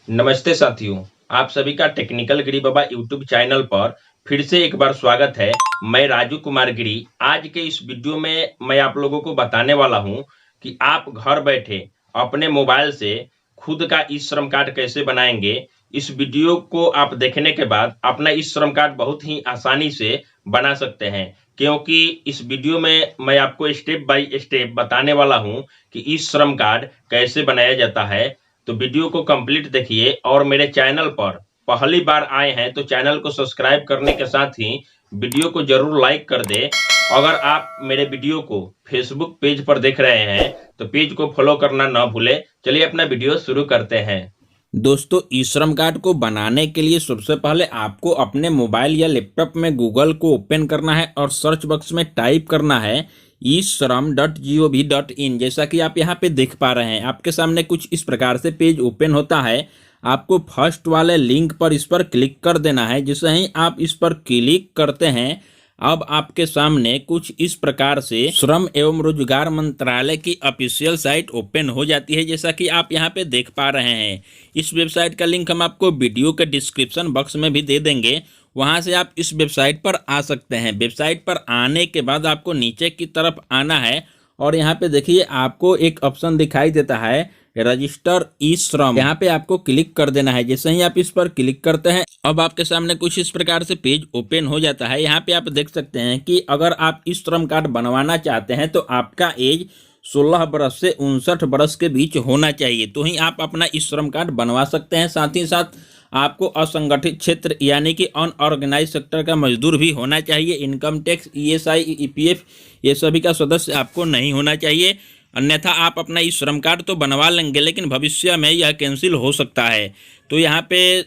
नमस्ते साथियों, आप सभी का टेक्निकल गिरी बाबा यूट्यूब चैनल पर फिर से एक बार स्वागत है। मैं राजू कुमार गिरी। आज के इस वीडियो में मैं आप लोगों को बताने वाला हूं कि आप घर बैठे अपने मोबाइल से खुद का ई श्रम कार्ड कैसे बनाएंगे। इस वीडियो को आप देखने के बाद अपना ई श्रम कार्ड बहुत ही आसानी से बना सकते हैं, क्योंकि इस वीडियो में मैं आपको स्टेप बाय स्टेप बताने वाला हूं कि ई श्रम कार्ड कैसे बनाया जाता है। तो वीडियो को कंप्लीट देखिए और मेरे चैनल पर पहली बार आए हैं तो चैनल को सब्सक्राइब करने के साथ ही वीडियो को जरूर लाइक कर दे। अगर आप मेरे वीडियो को फेसबुक पेज पर देख रहे हैं तो पेज को फॉलो करना ना भूलें। चलिए अपना वीडियो शुरू करते हैं। दोस्तों, ई श्रम कार्ड को बनाने के लिए सबसे पहले आपको अपने मोबाइल या लैपटॉप में गूगल को ओपन करना है और सर्च बॉक्स में टाइप करना है e-shram.gov.in। जैसा कि आप यहाँ पे देख पा रहे हैं, आपके सामने कुछ इस प्रकार से पेज ओपन होता है। आपको फर्स्ट वाले लिंक पर इस पर क्लिक कर देना है। जैसे ही आप इस पर क्लिक करते हैं, अब आपके सामने कुछ इस प्रकार से श्रम एवं रोजगार मंत्रालय की ऑफिशियल साइट ओपन हो जाती है, जैसा कि आप यहाँ पे देख पा रहे हैं। इस वेबसाइट का लिंक हम आपको वीडियो के डिस्क्रिप्शन बॉक्स में भी दे देंगे, वहाँ से आप इस वेबसाइट पर आ सकते हैं। वेबसाइट पर आने के बाद आपको नीचे की तरफ आना है और यहाँ पे देखिए आपको एक ऑप्शन दिखाई देता है रजिस्टर ई श्रम। यहाँ पे आपको क्लिक कर देना है। जैसे ही आप इस पर क्लिक करते हैं, अब आपके सामने कुछ इस प्रकार से पेज ओपन हो जाता है। यहाँ पे आप देख सकते हैं कि अगर आप ई श्रम कार्ड बनवाना चाहते हैं तो आपका एज 16 वर्ष से 59 वर्ष के बीच होना चाहिए, तो ही आप अपना ई श्रम कार्ड बनवा सकते हैं। साथ ही साथ आपको असंगठित क्षेत्र यानी कि अनऑर्गेनाइज सेक्टर का मजदूर भी होना चाहिए। इनकम टैक्स, ईएसआई, ईपीएफ ये सभी का सदस्य आपको नहीं होना चाहिए, अन्यथा आप अपना ई श्रम कार्ड तो बनवा लेंगे लेकिन भविष्य में यह कैंसिल हो सकता है। तो यहाँ पे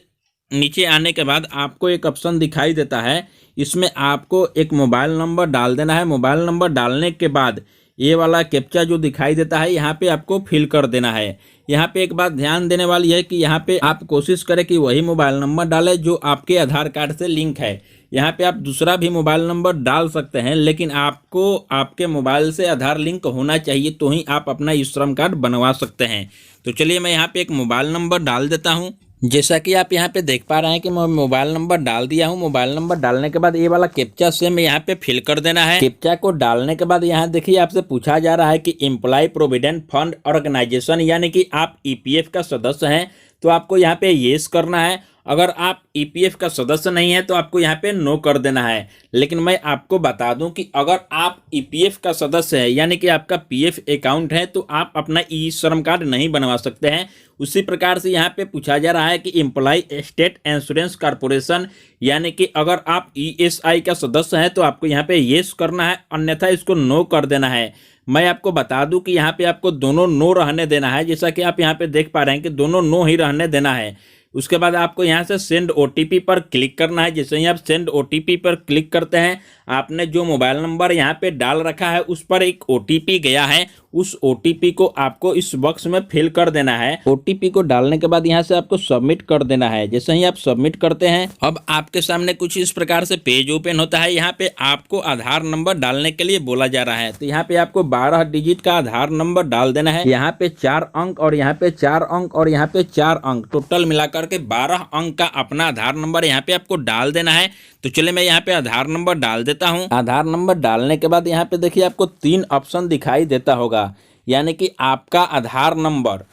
नीचे आने के बाद आपको एक ऑप्शन दिखाई देता है, इसमें आपको एक मोबाइल नंबर डाल देना है। मोबाइल नंबर डालने के बाद ये वाला कैप्चा जो दिखाई देता है यहाँ पे आपको फिल कर देना है। यहाँ पे एक बात ध्यान देने वाली है कि यहाँ पे आप कोशिश करें कि वही मोबाइल नंबर डालें जो आपके आधार कार्ड से लिंक है। यहाँ पे आप दूसरा भी मोबाइल नंबर डाल सकते हैं, लेकिन आपको आपके मोबाइल से आधार लिंक होना चाहिए, तो ही आप अपना ई श्रम कार्ड बनवा सकते हैं। तो चलिए मैं यहाँ पे एक मोबाइल नंबर डाल देता हूँ। जैसा कि आप यहाँ पे देख पा रहे हैं कि मैं मोबाइल नंबर डाल दिया हूँ। मोबाइल नंबर डालने के बाद ये वाला कैप्चा सेम यहाँ पे फिल कर देना है। कैप्चा को डालने के बाद यहाँ देखिए आपसे पूछा जा रहा है कि एम्प्लॉय प्रोविडेंट फंड ऑर्गेनाइजेशन यानी कि आप ईपीएफ का सदस्य हैं, तो आपको यहाँ पे येस करना है। अगर आप ईपीएफ का सदस्य नहीं है तो आपको यहाँ पे नो कर देना है। लेकिन मैं आपको बता दूं कि अगर आप ईपीएफ का सदस्य है यानी कि आपका पीएफ अकाउंट है तो आप अपना ई श्रम कार्ड नहीं बनवा सकते हैं। उसी प्रकार से यहाँ पे पूछा जा रहा है कि एम्प्लॉय स्टेट इंश्योरेंस कॉर्पोरेशन यानी कि अगर आप ईएसआई का सदस्य हैं तो आपको यहाँ पे येस करना है, अन्यथा इसको नो कर देना है। मैं आपको बता दूं कि यहाँ पे आपको दोनों नो रहने देना है। जैसा कि आप यहाँ पे देख पा रहे हैं कि दोनों नो ही रहने देना है। उसके बाद आपको यहाँ से सेंड ओटीपी पर क्लिक करना है। जैसे ही आप सेंड ओटीपी पर क्लिक करते हैं, आपने जो मोबाइल नंबर यहाँ पे डाल रखा है उस पर एक ओटीपी गया है। उस ओटीपी को आपको इस बॉक्स में फिल कर देना है। ओटीपी को डालने के बाद यहाँ से आपको सबमिट कर देना है। जैसे ही आप सबमिट करते हैं, अब आपके सामने कुछ इस प्रकार से पेज ओपन होता है। यहाँ पे आपको आधार नंबर डालने के लिए बोला जा रहा है, तो यहाँ पे आपको 12 डिजिट का आधार नंबर डाल देना है। यहाँ पे 4 अंक और यहाँ पे 4 अंक और यहाँ पे 4 अंक, टोटल मिलाकर के 12 अंक का अपना आधार नंबर यहाँ पे आपको डाल देना है। तो चलिए मैं यहाँ पे आधार नंबर डाल देता हूँ। आधार नंबर डालने के बाद यहाँ पे देखिए आपको 3 ऑप्शन दिखाई देता होगा, यानी कि आपका आधार नंबर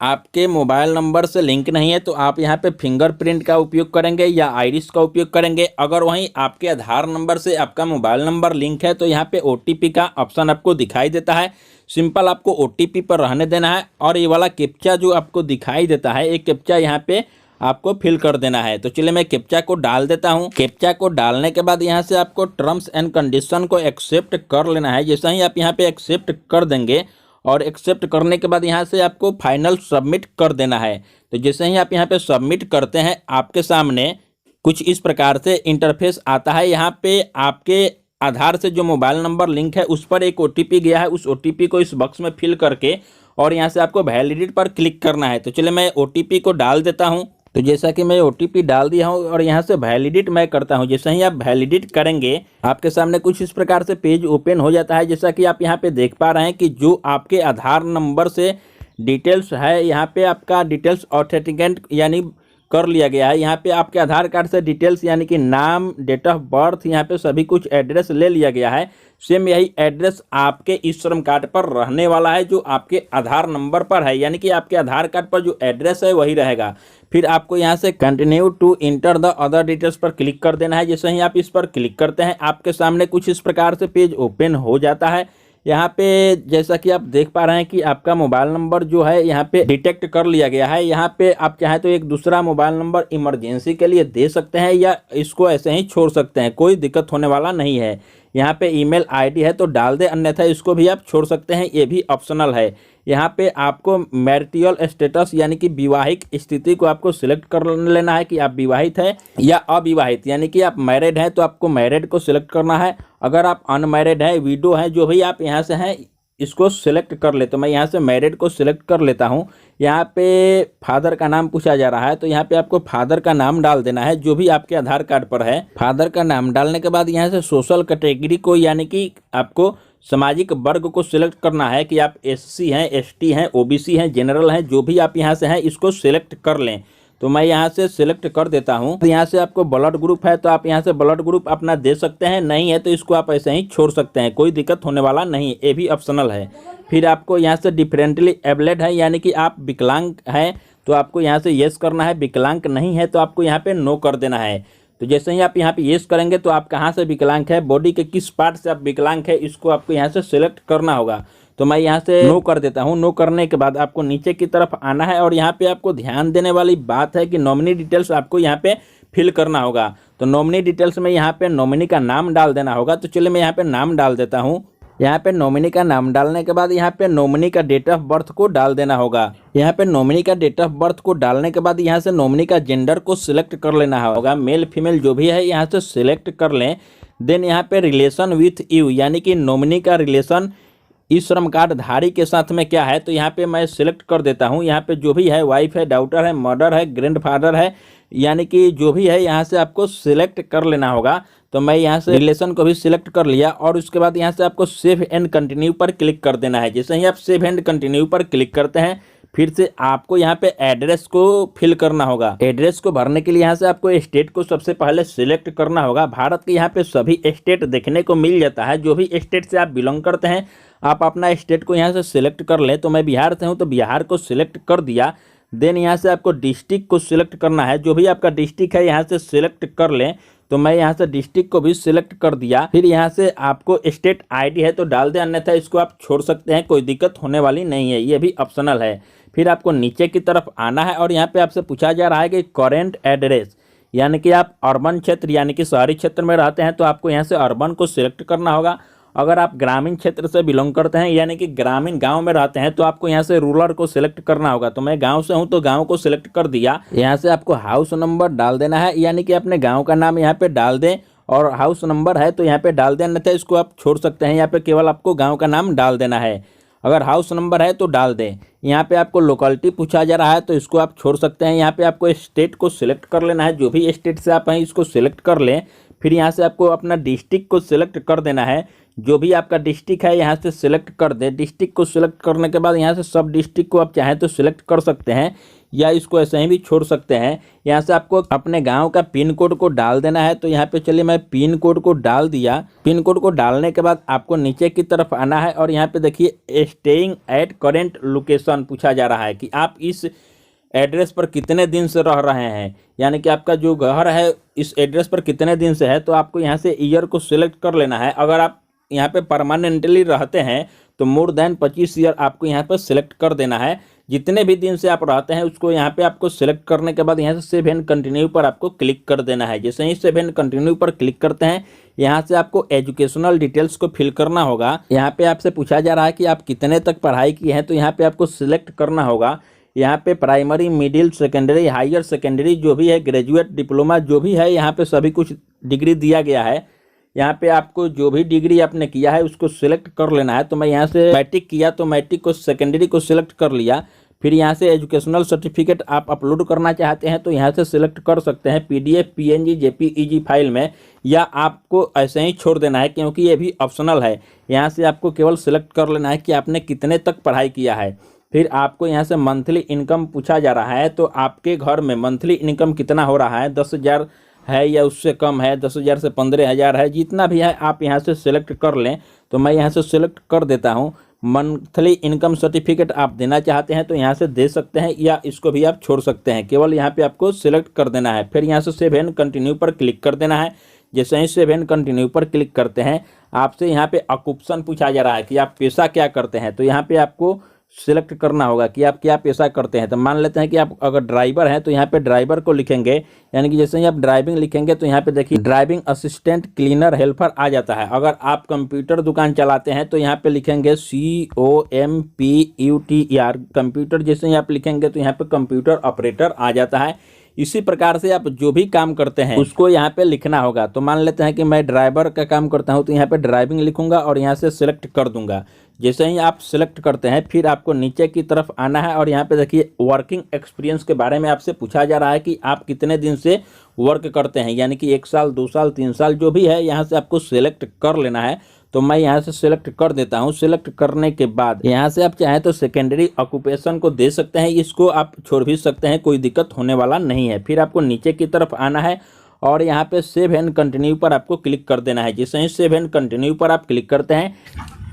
आपके मोबाइल नंबर से लिंक नहीं है तो आप यहाँ पे फिंगरप्रिंट का उपयोग करेंगे या आइरिस का उपयोग करेंगे। अगर वहीं आपके आधार नंबर से आपका मोबाइल नंबर लिंक है तो यहाँ पे ओटीपी का ऑप्शन आपको दिखाई देता है। सिंपल आपको ओटीपी पर रहने देना है और ये वाला कैप्चा जो आपको दिखाई देता है, एक कैप्चा यहाँ पे आपको फिल कर देना है। तो चलिए मैं कैप्चा को डाल देता हूँ। कैप्चा को डालने के बाद यहाँ से आपको टर्म्स एंड कंडीशन को एक्सेप्ट कर लेना है। जैसे ही आप यहाँ पे एक्सेप्ट कर देंगे और एक्सेप्ट करने के बाद यहाँ से आपको फाइनल सबमिट कर देना है। तो जैसे ही आप यहाँ पे सबमिट करते हैं, आपके सामने कुछ इस प्रकार से इंटरफेस आता है। यहाँ पे आपके आधार से जो मोबाइल नंबर लिंक है उस पर एक ओटीपी गया है, उस ओटीपी को इस बॉक्स में फिल करके और यहाँ से आपको वैलिडेट पर क्लिक करना है। तो चलिए मैं ओटीपी को डाल देता हूँ। तो जैसा कि मैं ओटीपी डाल दिया हूँ और यहाँ से वैलिडेट मैं करता हूँ। जैसे ही आप वैलिडेट करेंगे, आपके सामने कुछ इस प्रकार से पेज ओपन हो जाता है। जैसा कि आप यहाँ पे देख पा रहे हैं कि जो आपके आधार नंबर से डिटेल्स है, यहाँ पे आपका डिटेल्स ऑथेंटिकेट यानी कर लिया गया है। यहाँ पे आपके आधार कार्ड से डिटेल्स यानी कि नाम, डेट ऑफ बर्थ, यहाँ पे सभी कुछ एड्रेस ले लिया गया है। सेम यही एड्रेस आपके इस श्रम कार्ड पर रहने वाला है जो आपके आधार नंबर पर है, यानी कि आपके आधार कार्ड पर जो एड्रेस है वही रहेगा। फिर आपको यहाँ से continue to enter the other details पर क्लिक कर देना है। जैसे ही आप इस पर क्लिक करते हैं आपके सामने कुछ इस प्रकार से पेज ओपन हो जाता है। यहाँ पे जैसा कि आप देख पा रहे हैं कि आपका मोबाइल नंबर जो है यहाँ पे डिटेक्ट कर लिया गया है। यहाँ पे आप चाहे तो एक दूसरा मोबाइल नंबर इमरजेंसी के लिए दे सकते हैं या इसको ऐसे ही छोड़ सकते हैं, कोई दिक्कत होने वाला नहीं है। यहाँ पे ईमेल आईडी है तो डाल दे, अन्यथा इसको भी आप छोड़ सकते हैं, ये भी ऑप्शनल है। यहाँ पे आपको मैरिटल स्टेटस यानी कि विवाहिक स्थिति को आपको सिलेक्ट कर लेना है कि आप विवाहित है या अविवाहित, यानी कि आप मैरिड हैं तो आपको मैरिड को सिलेक्ट करना है। अगर आप अनमैरिड है, विडो है, जो भी आप यहाँ से हैं इसको सिलेक्ट कर ले। तो मैं यहाँ से मैरिड को सिलेक्ट कर लेता हूँ। यहाँ पे फादर का नाम पूछा जा रहा है तो यहाँ पे आपको फादर का नाम डाल देना है जो भी आपके आधार कार्ड पर है। फादर का नाम डालने के बाद यहाँ से सोशल कैटेगरी को यानी कि आपको सामाजिक वर्ग को सिलेक्ट करना है कि आप एससी हैं, एसटी हैं, ओबीसी हैं, जनरल हैं, जो भी आप यहाँ से हैं इसको सिलेक्ट कर लें। तो मैं यहाँ से सिलेक्ट कर देता हूँ। तो यहाँ से आपको ब्लड ग्रुप है तो आप यहाँ से ब्लड ग्रुप अपना दे सकते हैं, नहीं है तो इसको आप ऐसे ही छोड़ सकते हैं, कोई दिक्कत होने वाला नहीं, ये भी ऑप्शनल है। फिर आपको यहाँ से डिफरेंटली एबलेड है यानी कि आप विकलांग हैं तो आपको यहाँ से येस करना है, विकलांग नहीं है तो आपको यहाँ पे नो कर देना है। तो जैसे ही आप यहाँ पे येस करेंगे तो आप कहाँ से विकलांग है, बॉडी के किस पार्ट से आप विकलांग है, इसको आपको यहाँ से सिलेक्ट करना होगा। तो मैं यहाँ से नो कर देता हूँ। नो करने के बाद आपको नीचे की तरफ आना है और यहाँ पे आपको ध्यान देने वाली बात है कि नॉमिनी डिटेल्स आपको यहाँ पे फिल करना होगा। तो नॉमिनी डिटेल्स में यहाँ पे नॉमिनी का नाम डाल देना होगा। तो चलिए मैं यहाँ पे नाम डाल देता हूँ। यहाँ पे नॉमिनी का नाम डालने के बाद यहाँ पे नॉमिनी का डेट ऑफ बर्थ को डाल देना होगा। यहाँ पे नॉमिनी का डेट ऑफ बर्थ को डालने के बाद यहाँ से नॉमिनी का जेंडर को सिलेक्ट कर लेना होगा, मेल फीमेल जो भी है यहाँ से सिलेक्ट कर लें। देन यहाँ पे रिलेशन विथ यू यानी कि नॉमिनी का रिलेशन इस श्रम कार्ड धारी के साथ में क्या है, तो यहाँ पे मैं सिलेक्ट कर देता हूँ। यहाँ पे जो भी है वाइफ है, डॉटर है, मदर है, ग्रैंडफादर है, यानी कि जो भी है यहाँ से आपको सिलेक्ट कर लेना होगा। तो मैं यहाँ से रिलेशन को भी सिलेक्ट कर लिया और उसके बाद यहाँ से आपको सेव एंड कंटिन्यू पर क्लिक कर देना है। जैसे ही आप सेव एंड कंटिन्यू पर क्लिक करते हैं फिर से आपको यहाँ पे एड्रेस को फिल करना होगा। एड्रेस को भरने के लिए यहाँ से आपको स्टेट को सबसे पहले सिलेक्ट करना होगा। भारत के यहाँ पे सभी स्टेट देखने को मिल जाता है, जो भी स्टेट से आप बिलोंग करते हैं आप अपना स्टेट को यहाँ से सिलेक्ट कर लें। तो मैं बिहार से हूँ तो बिहार को सिलेक्ट कर दिया। देन यहाँ से आपको डिस्ट्रिक्ट को सिलेक्ट करना है, जो भी आपका डिस्ट्रिक्ट है यहाँ से सिलेक्ट कर लें। तो मैं यहाँ से डिस्ट्रिक्ट को भी सिलेक्ट कर दिया। फिर यहाँ से आपको स्टेट आईडी है तो डाल दें, अन्यथा इसको आप छोड़ सकते हैं, कोई दिक्कत होने वाली नहीं है, ये भी ऑप्शनल है। फिर आपको नीचे की तरफ आना है और यहाँ पे आपसे पूछा जा रहा है कि करेंट एड्रेस, यानी कि आप अर्बन क्षेत्र यानी कि शहरी क्षेत्र में रहते हैं तो आपको यहाँ से अर्बन को सिलेक्ट करना होगा। अगर आप ग्रामीण क्षेत्र से बिलोंग करते हैं यानी कि ग्रामीण गांव में रहते हैं तो आपको यहाँ से रूरल को सिलेक्ट करना होगा। तो मैं गांव से हूँ तो गांव को सिलेक्ट कर दिया। यहाँ से आपको हाउस नंबर डाल देना है, यानी कि अपने गांव का नाम यहाँ पे डाल दें और हाउस नंबर है तो यहाँ पे डाल दें, अन्यथा इसको आप छोड़ सकते हैं। यहाँ पे केवल आपको गाँव का नाम डाल देना है। अगर हाउस नंबर है तो डाल दें। यहाँ पे आपको लोकेलिटी पूछा जा रहा है तो इसको आप छोड़ सकते हैं। यहाँ पे आपको स्टेट को सिलेक्ट कर लेना है, जो भी स्टेट से आप हैं इसको सिलेक्ट कर लें। फिर यहाँ से आपको अपना डिस्ट्रिक्ट को सिलेक्ट कर देना है, जो भी आपका डिस्ट्रिक्ट है यहाँ से सिलेक्ट कर दे। डिस्ट्रिक्ट को सिलेक्ट करने के बाद यहाँ से सब डिस्ट्रिक्ट को आप चाहें तो सिलेक्ट कर सकते हैं या इसको ऐसे ही भी छोड़ सकते हैं। यहाँ से आपको अपने गांव का पिन कोड को डाल देना है। तो यहाँ पे चलिए मैं पिन कोड को डाल दिया। पिन कोड को डालने के बाद आपको नीचे की तरफ आना है और यहाँ पे देखिए स्टेइंग एट करेंट लोकेशन पूछा जा रहा है कि आप इस एड्रेस पर कितने दिन से रह रहे हैं, यानी कि आपका जो घर है इस एड्रेस पर कितने दिन से है। तो आपको यहाँ से ईयर को सिलेक्ट कर लेना है। अगर आप यहाँ पे परमानेंटली रहते हैं तो मोर देन 25 ईयर आपको यहाँ पर सिलेक्ट कर देना है। जितने भी दिन से आप रहते हैं उसको यहाँ पे आपको सिलेक्ट करने के बाद यहाँ से सेव एंड कंटिन्यू पर आपको क्लिक कर देना है। जैसे ही सेव एंड कंटिन्यू पर क्लिक करते हैं यहाँ से आपको एजुकेशनल डिटेल्स को फिल करना होगा। यहाँ पे आपसे पूछा जा रहा है कि आप कितने तक पढ़ाई की हैं, तो यहाँ पे आपको सिलेक्ट करना होगा। यहाँ पे primary, middle, secondary, higher secondary जो भी है, ग्रेजुएट, डिप्लोमा जो भी है, यहाँ पे सभी कुछ डिग्री दिया गया है। यहाँ पे आपको जो भी डिग्री आपने किया है उसको सिलेक्ट कर लेना है। तो मैं यहाँ से मैट्रिक किया तो मैट्रिक को, सेकेंडरी को सिलेक्ट कर लिया। फिर यहाँ से एजुकेशनल सर्टिफिकेट आप अपलोड करना चाहते हैं तो यहाँ से सिलेक्ट कर सकते हैं PDF, PNG, JPEG फाइल में, या आपको ऐसे ही छोड़ देना है क्योंकि ये भी ऑप्शनल है। यहाँ से आपको केवल सिलेक्ट कर लेना है कि आपने कितने तक पढ़ाई किया है। फिर आपको यहाँ से मंथली इनकम पूछा जा रहा है, तो आपके घर में मंथली इनकम कितना हो रहा है, 10,000 है या उससे कम है, 10,000 से 15,000 है, जितना भी है आप यहाँ से सिलेक्ट कर लें। तो मैं यहाँ से सिलेक्ट कर देता हूँ। मंथली इनकम सर्टिफिकेट आप देना चाहते हैं तो यहाँ से दे सकते हैं, या इसको भी आप छोड़ सकते हैं। केवल यहाँ पे आपको सिलेक्ट कर देना है। फिर यहाँ से सेव एंड कंटिन्यू पर क्लिक कर देना है। जैसे ही सेव एंड कंटिन्यू पर क्लिक करते हैं, आपसे यहाँ पे ऑक्यूपेशन पूछा जा रहा है कि आप पेशा क्या करते हैं। तो यहाँ पे आपको सिलेक्ट करना होगा कि आप क्या पेशा करते हैं। तो मान लेते हैं कि आप अगर ड्राइवर हैं तो यहाँ पे ड्राइवर को लिखेंगे, यानी कि जैसे ही आप ड्राइविंग लिखेंगे तो यहाँ पे देखिए ड्राइविंग असिस्टेंट, क्लीनर, हेल्पर आ जाता है। अगर आप कंप्यूटर दुकान चलाते हैं तो यहाँ पे लिखेंगे COMPUTER, कंप्यूटर। जैसे ही आप लिखेंगे तो यहाँ पे कंप्यूटर ऑपरेटर आ जाता है। इसी प्रकार से आप जो भी काम करते हैं उसको यहाँ पे लिखना होगा। तो मान लेते हैं कि मैं ड्राइवर का काम करता हूँ, तो यहाँ पे ड्राइविंग लिखूंगा और यहाँ से सिलेक्ट कर दूंगा। जैसे ही आप सिलेक्ट करते हैं, फिर आपको नीचे की तरफ आना है और यहाँ पे देखिए वर्किंग एक्सपीरियंस के बारे में आपसे पूछा जा रहा है कि आप कितने दिन से वर्क करते हैं, यानी कि 1 साल, 2 साल, 3 साल, जो भी है यहाँ से आपको सिलेक्ट कर लेना है। तो मैं यहाँ से सिलेक्ट कर देता हूँ। सिलेक्ट करने के बाद यहाँ से आप चाहें तो सेकेंडरी ऑक्यूपेशन को दे सकते हैं, इसको आप छोड़ भी सकते हैं, कोई दिक्कत होने वाला नहीं है। फिर आपको नीचे की तरफ आना है और यहाँ पे सेव एंड कंटिन्यू पर आपको क्लिक कर देना है। जैसे ही सेव एंड कंटिन्यू पर आप क्लिक करते हैं,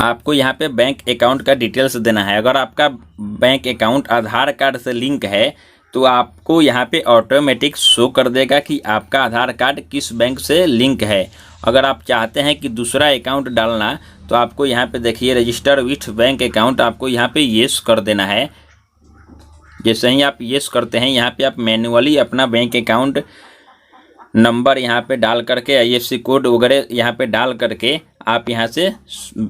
आपको यहाँ पे बैंक अकाउंट का डिटेल्स देना है। अगर आपका बैंक अकाउंट आधार कार्ड से लिंक है तो आपको यहाँ पे ऑटोमेटिक शो कर देगा कि आपका आधार कार्ड किस बैंक से लिंक है। अगर आप चाहते हैं कि दूसरा अकाउंट डालना, तो आपको यहाँ पे देखिए रजिस्टर विथ बैंक अकाउंट, आपको यहाँ पे येस कर देना है। जैसे ही आप येस करते हैं, यहाँ पे आप मैन्युअली अपना बैंक अकाउंट नंबर यहाँ पे डाल करके, IFSC कोड वगैरह यहाँ पे डाल करके आप यहाँ से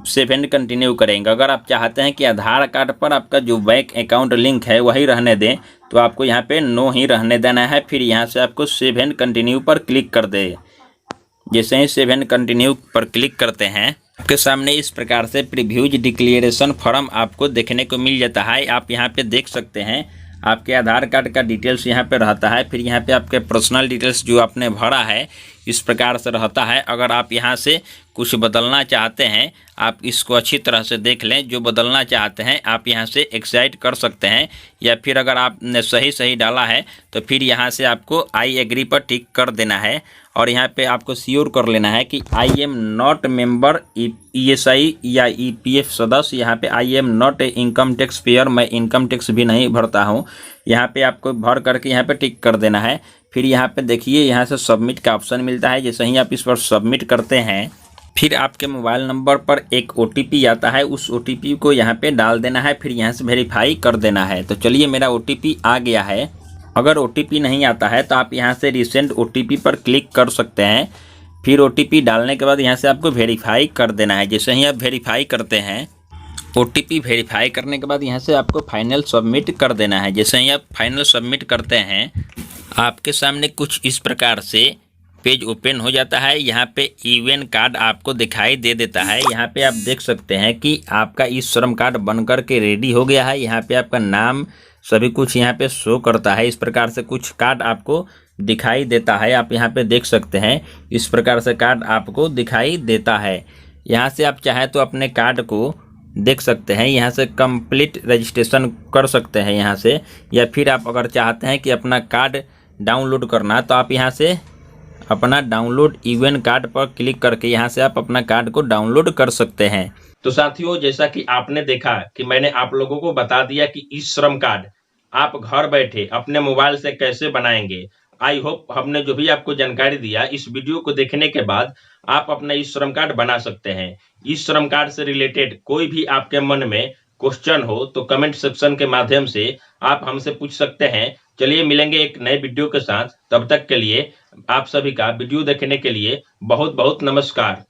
सेव एंड कंटिन्यू करेंगे। अगर आप चाहते हैं कि आधार कार्ड पर आपका जो बैंक अकाउंट लिंक है वही रहने दें, तो आपको यहाँ पे नो ही रहने देना है। फिर यहाँ से आपको सेव एंड कंटिन्यू पर क्लिक कर दे। जैसे ही सेव एंड कंटिन्यू पर क्लिक करते हैं, आपके सामने इस प्रकार से प्रीव्यूज डिक्लेरेशन फॉर्म आपको देखने को मिल जाता है। आप यहाँ पे देख सकते हैं आपके आधार कार्ड का डिटेल्स यहाँ पे रहता है। फिर यहाँ पे आपके पर्सनल डिटेल्स जो आपने भरा है इस प्रकार से रहता है। अगर आप यहाँ से कुछ बदलना चाहते हैं, आप इसको अच्छी तरह से देख लें। जो बदलना चाहते हैं आप यहाँ से एक्साइट कर सकते हैं, या फिर अगर आपने सही डाला है तो फिर यहाँ से आपको आई एग्री पर टिक कर देना है। और यहाँ पे आपको श्योर कर लेना है कि I am not member ESI या EPF सदस्य। यहाँ पे I am not a income tax payer, मैं इनकम टैक्स भी नहीं भरता हूँ। यहाँ पे आपको भर करके यहाँ पे टिक कर देना है। फिर यहाँ पे देखिए यहाँ से सबमिट का ऑप्शन मिलता है। जैसे ही आप इस पर सबमिट करते हैं, फिर आपके मोबाइल नंबर पर एक OTP आता है। उस OTP को यहाँ पे डाल देना है। फिर यहाँ से वेरीफाई कर देना है। तो चलिए मेरा OTP आ गया है। अगर OTP नहीं आता है तो आप यहाँ से रिसेंट OTP पर क्लिक कर सकते हैं। फिर OTP डालने के बाद यहाँ से आपको वेरीफाई कर देना है। जैसे ही आप वेरीफाई करते हैं, OTP वेरीफाई करने के बाद यहाँ से आपको फाइनल सबमिट कर देना है। जैसे ही आप फाइनल सबमिट करते हैं, आपके सामने कुछ इस प्रकार से पेज ओपन हो जाता है। यहाँ पे इवेंट कार्ड आपको दिखाई दे देता है। यहाँ पे आप देख सकते हैं कि आपका ई श्रम कार्ड बनकर के रेडी हो गया है। यहाँ पे आपका नाम सभी कुछ यहाँ पे शो करता है। इस प्रकार से कुछ कार्ड आपको दिखाई देता है। आप यहाँ पे देख सकते हैं इस प्रकार से कार्ड आपको दिखाई देता है। यहाँ से आप चाहे तो अपने कार्ड को देख सकते हैं। यहाँ से कंप्लीट रजिस्ट्रेशन कर सकते हैं यहाँ से, या फिर आप अगर चाहते हैं कि अपना कार्ड डाउनलोड करना, तो आप यहाँ से अपना डाउनलोड इवेंट कार्ड पर क्लिक करके यहाँ से आप अपना कार्ड को डाउनलोड कर सकते हैं। तो साथियों, जैसा कि आपने देखा कि मैंने आप लोगों को बता दिया कि ई श्रम कार्ड आप घर बैठे अपने मोबाइल से कैसे बनाएंगे। आई होप हमने जो भी आपको जानकारी दिया, इस वीडियो को देखने के बाद आप अपना ई श्रम कार्ड बना सकते हैं। ई श्रम कार्ड से रिलेटेड कोई भी आपके मन में क्वेश्चन हो तो कमेंट सेक्शन के माध्यम से आप हमसे पूछ सकते हैं। चलिए मिलेंगे एक नए वीडियो के साथ। तब तक के लिए आप सभी का वीडियो देखने के लिए बहुत बहुत नमस्कार।